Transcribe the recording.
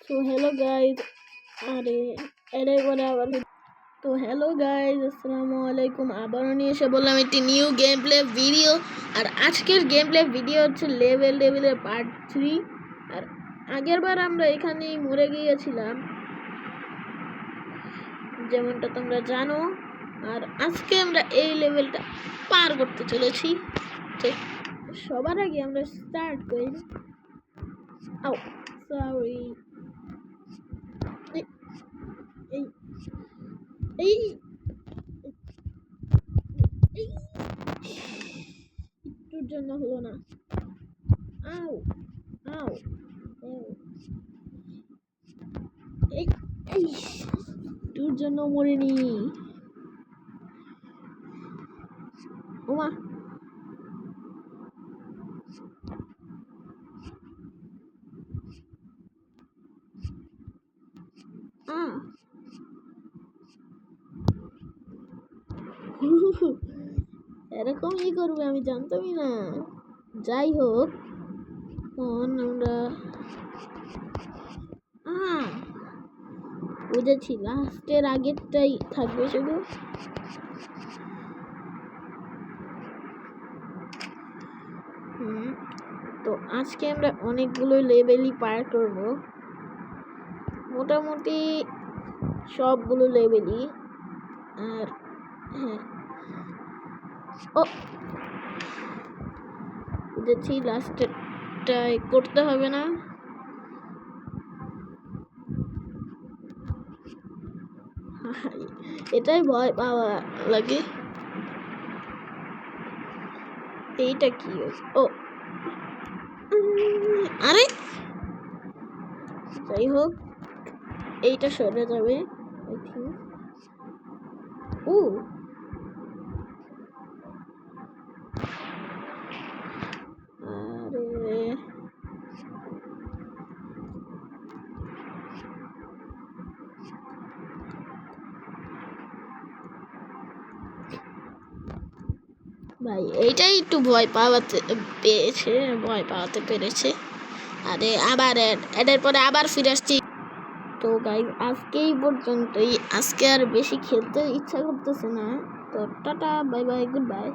So hello guys, আরে এটাই করে আবার তো হ্যালো গাইজ, আসসালামু আলাইকুম। আবারও নিয়ে এসে বললাম একটি নিউ গেম প্লে ভিডিও। আর আজকের গেম প্লে ভিডিও হচ্ছে লেভেলের পার্ট 3। আর আগের বার আমরা এখানেই মরে গিয়েছিলাম, যেমনটা তোমরা জানো। আর আজকে আমরা এই লেভেলটা পার করতে চলেছি। তো সবার আগে আমরা স্টার্ট করি। আও সরি, এই এই একটুর জন্য হলো না। আও আও এই এই একটুর জন্য মরিনি। ওমা এরকমই করবে আমি জানতামই না। যাই হোক, আমরা বুঝেছি, লাস্টের আগেরটাই থাকবে শুধু। তো আজকে আমরা অনেকগুলো লেভেলই পার করব, মোটামুটি সবগুলো লেভেলই। আর হ্যাঁ, ও বুঝেছি, লাস্টেরটাই করতে হবে না। এটাই ভয় পাওয়া লাগে। এইটা কি? ও আরে যাই হোক, এইটা সরে যাবে আই থিঙ্ক। ও আরে ভাই, এইটাই একটু ভয় পাওয়াতে পেরেছে। আরে আবার এর পরে আবার ফিরে আসছি। তো গাইস, আজকেই পর্যন্তই। আজকে আর বেশি খেলতে ইচ্ছা করতেছে না। তো tata, bye bye, good bye.